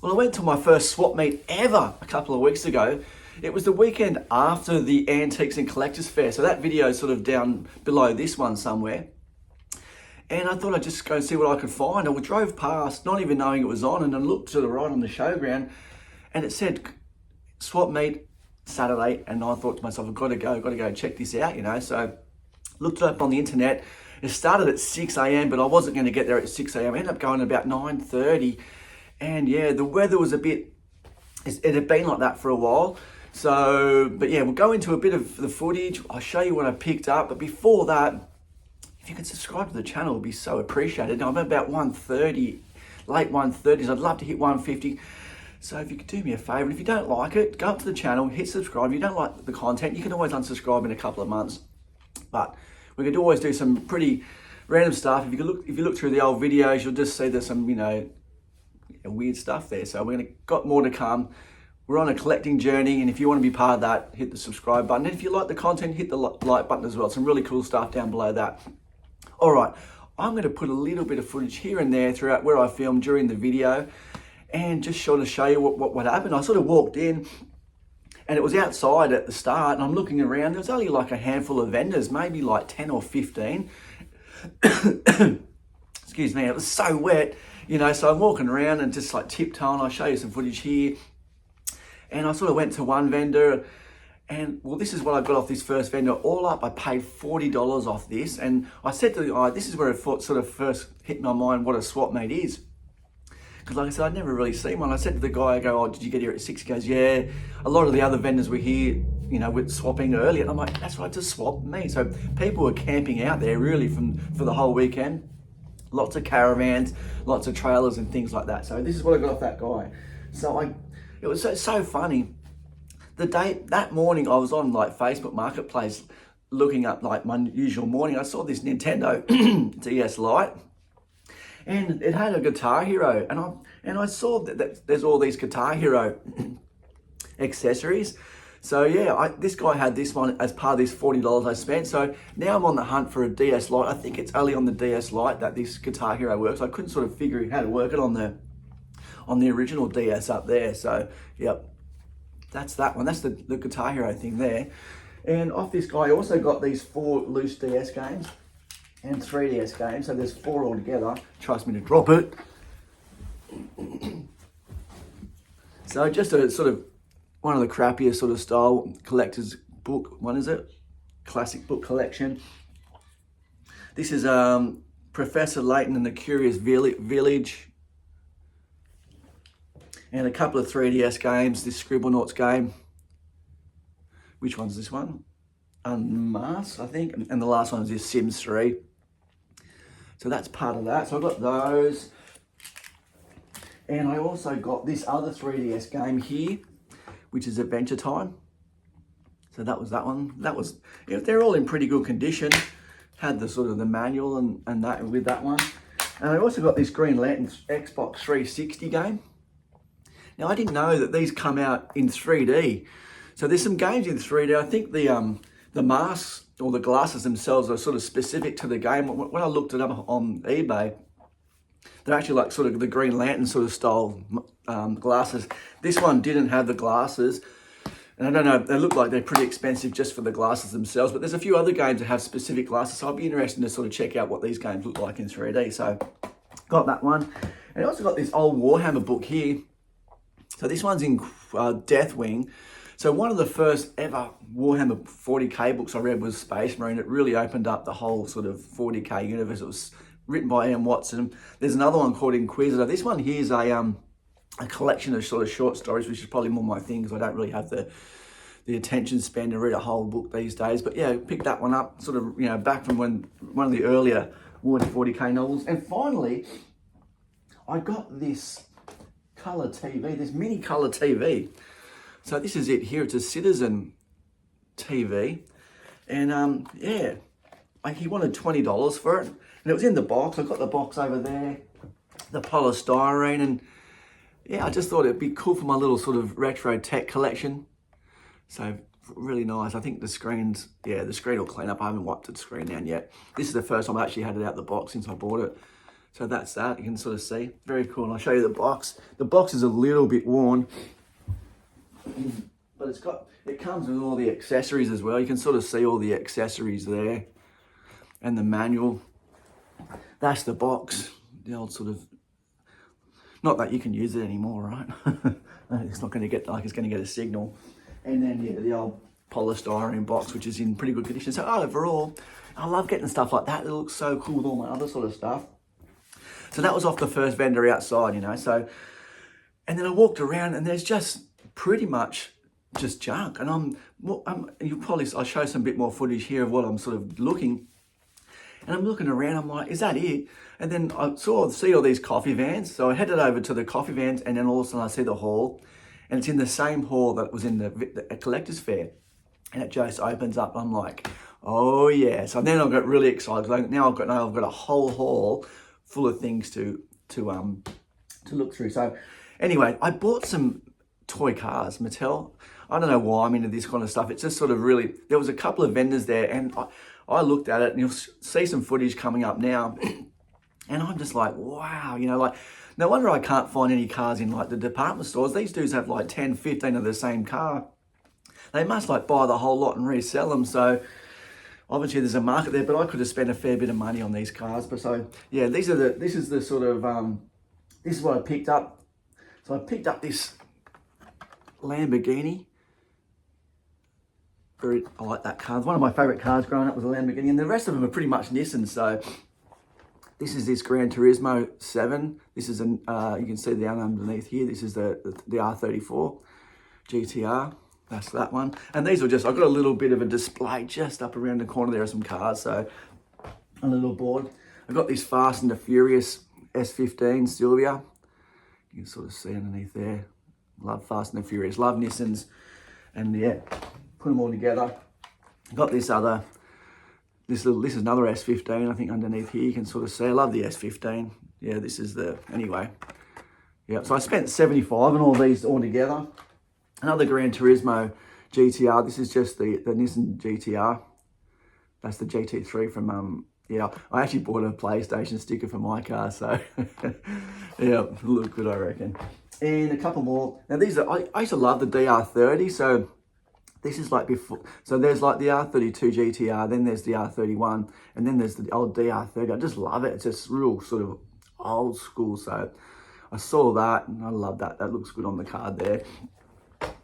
Well, I went to my first swap meet ever a couple of weeks ago. It was the weekend after the Antiques and Collectors Fair. So that video is sort of down below this one somewhere. And I thought I'd just go and see what I could find. I drove past, not even knowing it was on, and I looked to the right on the showground and it said swap meet Saturday. And I thought to myself, I've got to go check this out, So looked it up on the internet. It started at 6 a.m, but I wasn't going to get there at 6 a.m. I ended up going at about 9:30. And yeah, the weather was it had been like that for a while. So, but yeah, we'll go into a bit of the footage. I'll show you what I picked up. But before that, if you can subscribe to the channel, it would be so appreciated. Now, I'm at about 130, late 130s. I'd love to hit 150. So if you could do me a favor, if you don't like it, go up to the channel, hit subscribe. If you don't like the content, you can always unsubscribe in a couple of months. But we could always do some pretty random stuff. If you look through the old videos, you'll just see there's some, weird stuff there. So got more to come. We're on a collecting journey, and if you want to be part of that, hit the subscribe button. And if you like the content, hit the like button as well. Some really cool stuff down below that. All right, I'm going to put a little bit of footage here and there throughout where I filmed during the video, and just sort of show you what happened. I sort of walked in, and it was outside at the start, and I'm looking around. There's only like a handful of vendors, maybe like 10 or 15. Excuse me, it was so wet. So I'm walking around and just like tiptoeing. I'll show you some footage here. And I sort of went to one vendor, and well, this is what I got off this first vendor. All up, I paid $40 off this. And I said to the guy, this is where it sort of first hit my mind what a swap meet is. Because like I said, I'd never really seen one. I said to the guy, I go, oh, did you get here at 6? He goes, yeah. A lot of the other vendors were here, with swapping early. And I'm like, that's right, just swap me. So people were camping out there really for the whole weekend. Lots of caravans, lots of trailers and things like that. So this is what I got off that guy. So it was so funny. That morning I was on like Facebook Marketplace looking up like my usual morning. I saw this Nintendo DS Lite, and it had a Guitar Hero, and I saw that there's all these Guitar Hero accessories. So yeah, this guy had this one as part of this $40 I spent. So now I'm on the hunt for a DS Lite. I think it's only on the DS Lite that this Guitar Hero works. I couldn't sort of figure out how to work it on the original DS up there. So yep, that's that one. That's the Guitar Hero thing there. And off this guy, I also got these 4 loose DS games and 3DS games. So there's 4 altogether. Trust me to drop it. So just a sort of one of the crappier sort of style collector's book. What is it? Classic book collection. This is Professor Layton and the Curious Village. And a couple of 3DS games. This Scribblenauts game. Which one's this one? Unmasked, I think. And the last one is this Sims 3. So that's part of that. So I got those. And I also got this other 3DS game here, which is Adventure Time. So that was that one. They're all in pretty good condition. Had the sort of the manual and that with that one. And I also got this Green Lantern Xbox 360 game. Now I didn't know that these come out in 3D. So there's some games in 3D. I think the masks or the glasses themselves are sort of specific to the game. When I looked it up on eBay, they're actually like sort of the Green Lantern sort of style glasses. This one didn't have the glasses. And I don't know, they look like they're pretty expensive just for the glasses themselves, but there's a few other games that have specific glasses. So I'll be interested to sort of check out what these games look like in 3D. So got that one. And I also got this old Warhammer book here. So this one's in Deathwing. So one of the first ever Warhammer 40k books I read was Space Marine. It really opened up the whole sort of 40k universe. It was written by Ian Watson. There's another one called Inquisitor. This one here is a collection of sort of short stories, which is probably more my thing because I don't really have the attention span to read a whole book these days. But yeah, picked that one up sort of, back from when one of the earlier Warhammer 40k novels. And finally, I got this colour TV, this mini colour TV. So this is it here. It's a Citizen TV. And yeah, he wanted $20 for it. And it was in the box. I got the box over there, the polystyrene. And yeah, I just thought it'd be cool for my little sort of retro tech collection. So really nice. I think the screen will clean up. I haven't wiped the screen down yet. This is the first time I actually had it out of the box since I bought it. So that's that, you can sort of see. Very cool, and I'll show you the box. The box is a little bit worn, but it comes with all the accessories as well. You can sort of see all the accessories there, and the manual. That's the box, the old sort of, not that you can use it anymore, right? It's not going to get, like it's going to get a signal. And then, yeah, the old polystyrene box, which is in pretty good condition. So overall, I love getting stuff like that. It looks so cool with all my other sort of stuff. So that was off the first vendor outside, you know. So, and then I walked around and there's just pretty much just junk. And I'll show some bit more footage here of what I'm sort of looking. And I'm looking around, I'm like, is that it? And then I see all these coffee vans. So I headed over to the coffee vans, and then all of a sudden I see the hall, and it's in the same hall that was in the collector's fair. And it just opens up. I'm like, oh yeah. So then I got really excited. Now I've got a whole hall full of things to look through. So anyway, I bought some toy cars, Mattel. I don't know why I'm into this kind of stuff. It's just sort of really, there was a couple of vendors there, and I looked at it, and you'll see some footage coming up now. And I'm just like, wow, you know, like, no wonder I can't find any cars in like the department stores. These dudes have like 10, 15 of the same car. They must like buy the whole lot and resell them. So obviously there's a market there, but I could have spent a fair bit of money on these cars. But so, yeah, this is the sort of, this is what I picked up. So I picked up this Lamborghini. I like that car. One of my favorite cars growing up was a Lamborghini, and the rest of them are pretty much Nissan. So this is this Gran Turismo 7. This is you can see down underneath here. This is the R34 GTR. That's that one. And these are just, I've got a little bit of a display just up around the corner. There are some cars, so a little board. I've got this Fast and the Furious S15 Silvia. You can sort of see underneath there. Love Fast and the Furious. Love Nissans. And yeah, put them all together. I've got this other, this is another S15, I think underneath here you can sort of see. I love the S15. Yeah, this is anyway. Yeah, so I spent 75 on all these all together. Another Gran Turismo GTR. This is just the Nissan GTR. That's the GT3 from, yeah, I actually bought a PlayStation sticker for my car, so yeah, look good, I reckon. And a couple more. Now these are, I used to love the DR30, so this is like before, so there's like the R32 GTR, then there's the R31, and then there's the old DR30. I just love it. It's just real sort of old school. So I saw that and I love that. That looks good on the card there.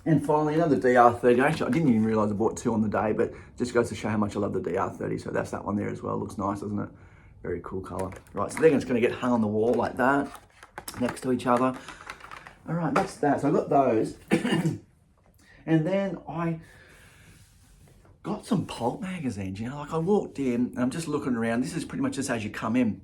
And finally, another DR30. Actually, I didn't even realize I bought two on the day, but just goes to show how much I love the DR30. So that's that one there as well. Looks nice, doesn't it? Very cool color. Right, so they're just going to get hung on the wall like that, next to each other. All right, that's that. So I got those. And then I got some pulp magazines, you know, like I walked in and I'm just looking around. This is pretty much just as you come in.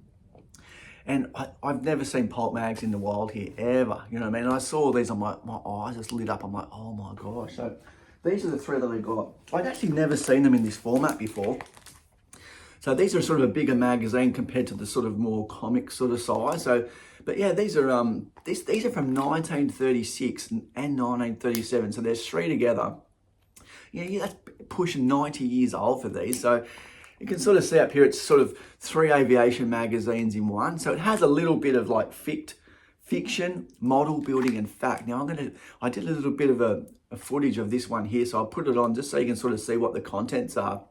And I've never seen pulp mags in the wild here, ever. You know what I mean? And I saw these, I'm like, my eyes just lit up. I'm like, oh my gosh. So these are the three that I got. I'd actually never seen them in this format before. So these are sort of a bigger magazine compared to the sort of more comic sort of size. So, but yeah, these are these are from 1936 and 1937. So there's three together. Yeah, that's pushing 90 years old for these. So you can sort of see up here, it's sort of three aviation magazines in one. So it has a little bit of like fiction, model building, and fact. Now I did a little bit of a footage of this one here. So I'll put it on just so you can sort of see what the contents are.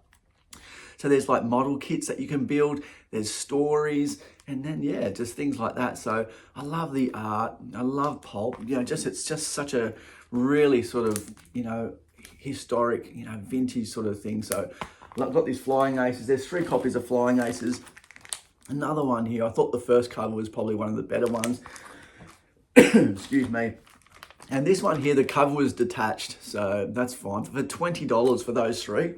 So there's like model kits that you can build, there's stories, and then yeah, just things like that. So I love the art, I love pulp, you know, it's just such a really sort of, you know, historic, you know, vintage sort of thing. So I've got these Flying Aces, there's 3 copies of Flying Aces. Another one here, I thought the first cover was probably one of the better ones. Excuse me. And this one here, the cover was detached, so that's fine. For $20 for those 3.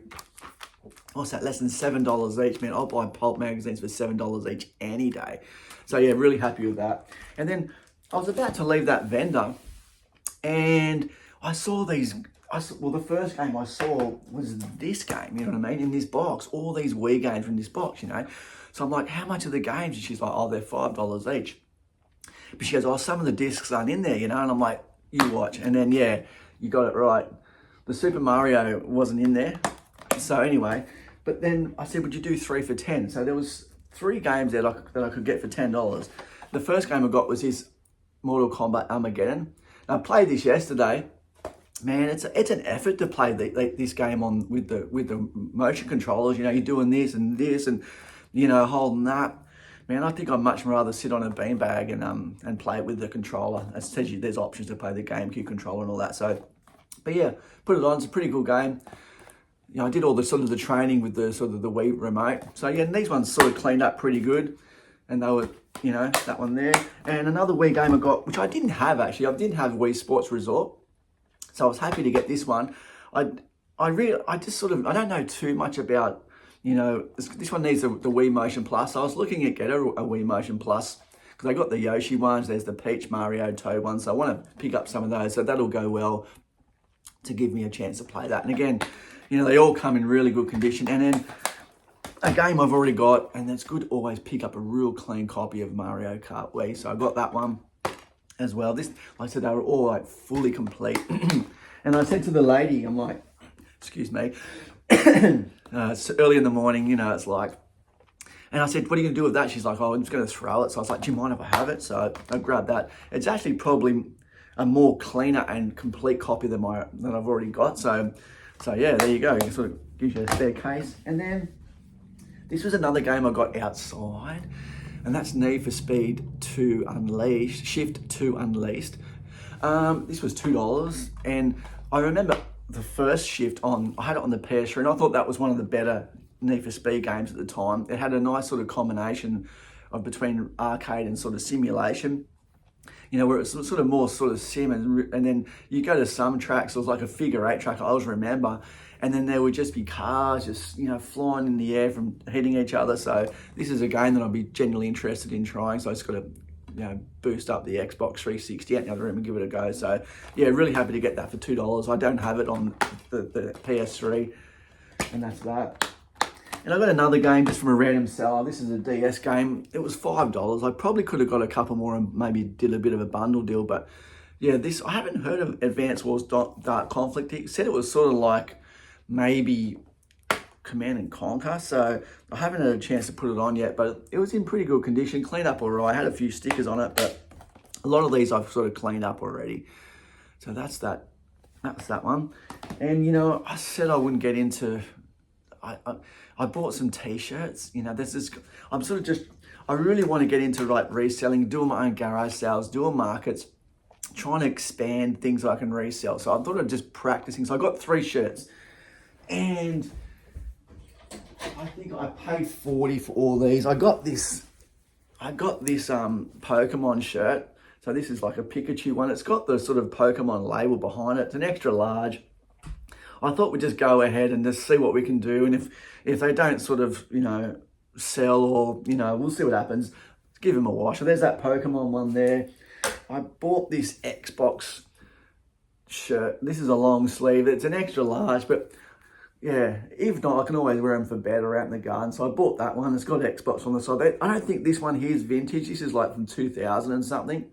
What's that, less than $7 each, man. I'll buy pulp magazines for $7 each any day. So yeah, really happy with that. And then I was about to leave that vendor and I saw these, well, the first game I saw was this game, you know what I mean, in this box, all these Wii games in this box, you know. So I'm like, how much are the games? And she's like, oh, they're $5 each. But she goes, oh, some of the discs aren't in there, you know. And I'm like, you watch. And then, yeah, you got it right. The Super Mario wasn't in there. So anyway, but then I said, would you do 3 for $10? So there was 3 games that I could get for $10. The first game I got was this Mortal Kombat Armageddon. I played this yesterday. Man, it's an effort to play this game on with the motion controllers. You know, you're doing this and this, and you know, holding that. Man, I think I'd much rather sit on a beanbag and play it with the controller. It says you there's options to play the GameCube controller and all that. So, but yeah, put it on. It's a pretty cool game. You know, I did all the sort of the training with the sort of the Wii remote. So yeah, these ones sort of cleaned up pretty good, and they were, you know, that one there. And another Wii game I got, which I didn't have actually. I didn't have Wii Sports Resort. So I was happy to get this one. I just sort of, I don't know too much about, you know, this one needs the Wii Motion Plus. I was looking at getting a Wii Motion Plus because I got the Yoshi ones. There's the Peach, Mario, Toad ones. So I want to pick up some of those. So that'll go well to give me a chance to play that. And again, you know, they all come in really good condition. And then a game I've already got, and it's good to always pick up a real clean copy of Mario Kart Wii. So I got that one as well. This, like I said, they were all like fully complete. And I said to the lady, I'm like, excuse me, it's early in the morning, you know, it's like, and I said, what are you gonna do with that? She's like, oh, I'm just gonna throw it. So I was like, do you mind if I have it? So I grabbed that. It's actually probably a more cleaner and complete copy than I've already got. So yeah, there you go. It sort of gives you a spare case. And then this was another game I got outside, and that's Need for Speed 2 Unleashed, Shift 2 Unleashed. This was $2, and I remember the first Shift I had it on the PS3, and I thought that was one of the better Need for Speed games at the time. It had a nice sort of combination of between arcade and sort of simulation. You know, where it's sort of more sort of sim, and then you go to some tracks, it was like a figure 8 track, I always remember, and then there would just be cars just, you know, flying in the air from hitting each other. So this is a game that I'd be genuinely interested in trying. So I just got to, you know, boost up the Xbox 360 out in the other room and give it a go. So yeah, really happy to get that for $2. I don't have it on the PS3, and that's that. And I got another game just from a random seller. This is a DS game. It was $5. I probably could have got a couple more and maybe did a bit of a bundle deal. But yeah, this, I haven't heard of Advance Wars Dark Conflict. He said it was sort of like maybe Command and Conquer. So I haven't had a chance to put it on yet, but it was in pretty good condition. Cleaned up all right. I had a few stickers on it, but a lot of these I've sort of cleaned up already. So that's that. That's that one. And you know, I said I wouldn't get into, I bought some t-shirts, you know, this is, I'm sort of just, I really want to get into like reselling, doing my own garage sales, doing markets, trying to expand things I can resell. So I thought I'd just practicing. So I got 3 shirts, and I think I paid $40 for all these. I got this Pokemon shirt. So this is like a Pikachu one. It's got the sort of Pokemon label behind it. It's an extra large. I thought we'd just go ahead and just see what we can do. And if they don't sort of, you know, sell, or, you know, we'll see what happens. Let's give them a wash. So there's that Pokemon one there. I bought this Xbox shirt. This is a long sleeve. It's an extra large, but yeah, if not, I can always wear them for bed or out in the garden. So I bought that one. It's got Xbox on the side. I don't think this one here is vintage. This is like from 2000 and something,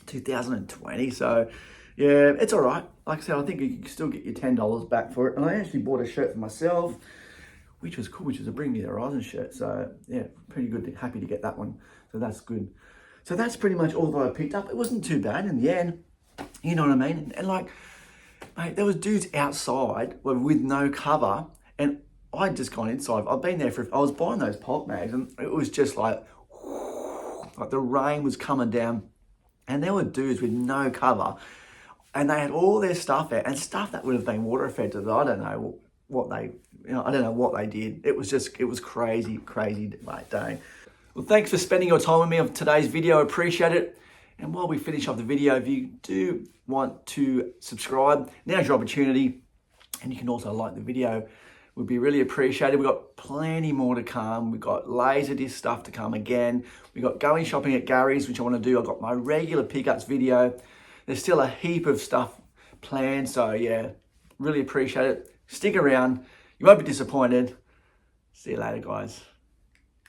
2020. So yeah, it's all right. Like I said, I think you can still get your $10 back for it. And I actually bought a shirt for myself, which was cool, which was a Bring Me the Horizon shirt. So yeah, pretty good. Happy to get that one. So that's good. So that's pretty much all that I picked up. It wasn't too bad in the end. You know what I mean? And like, mate, there was dudes outside with no cover, and I'd just gone inside. I've been there I was buying those pop mags, and it was just like the rain was coming down, and there were dudes with no cover, and they had all their stuff out, and stuff that would have been water fed to them. I don't know what they, you know, I don't know what they did. It was crazy like day. Well, thanks for spending your time with me on today's video. I appreciate it. And while we finish up the video, if you do want to subscribe, now's your opportunity. And you can also like the video. Would be really appreciated. We've got plenty more to come. We've got Laserdisc stuff to come again. We've got going shopping at Gary's, which I want to do. I've got my regular pickups video. There's still a heap of stuff planned. So yeah, really appreciate it. Stick around. You won't be disappointed. See you later, guys.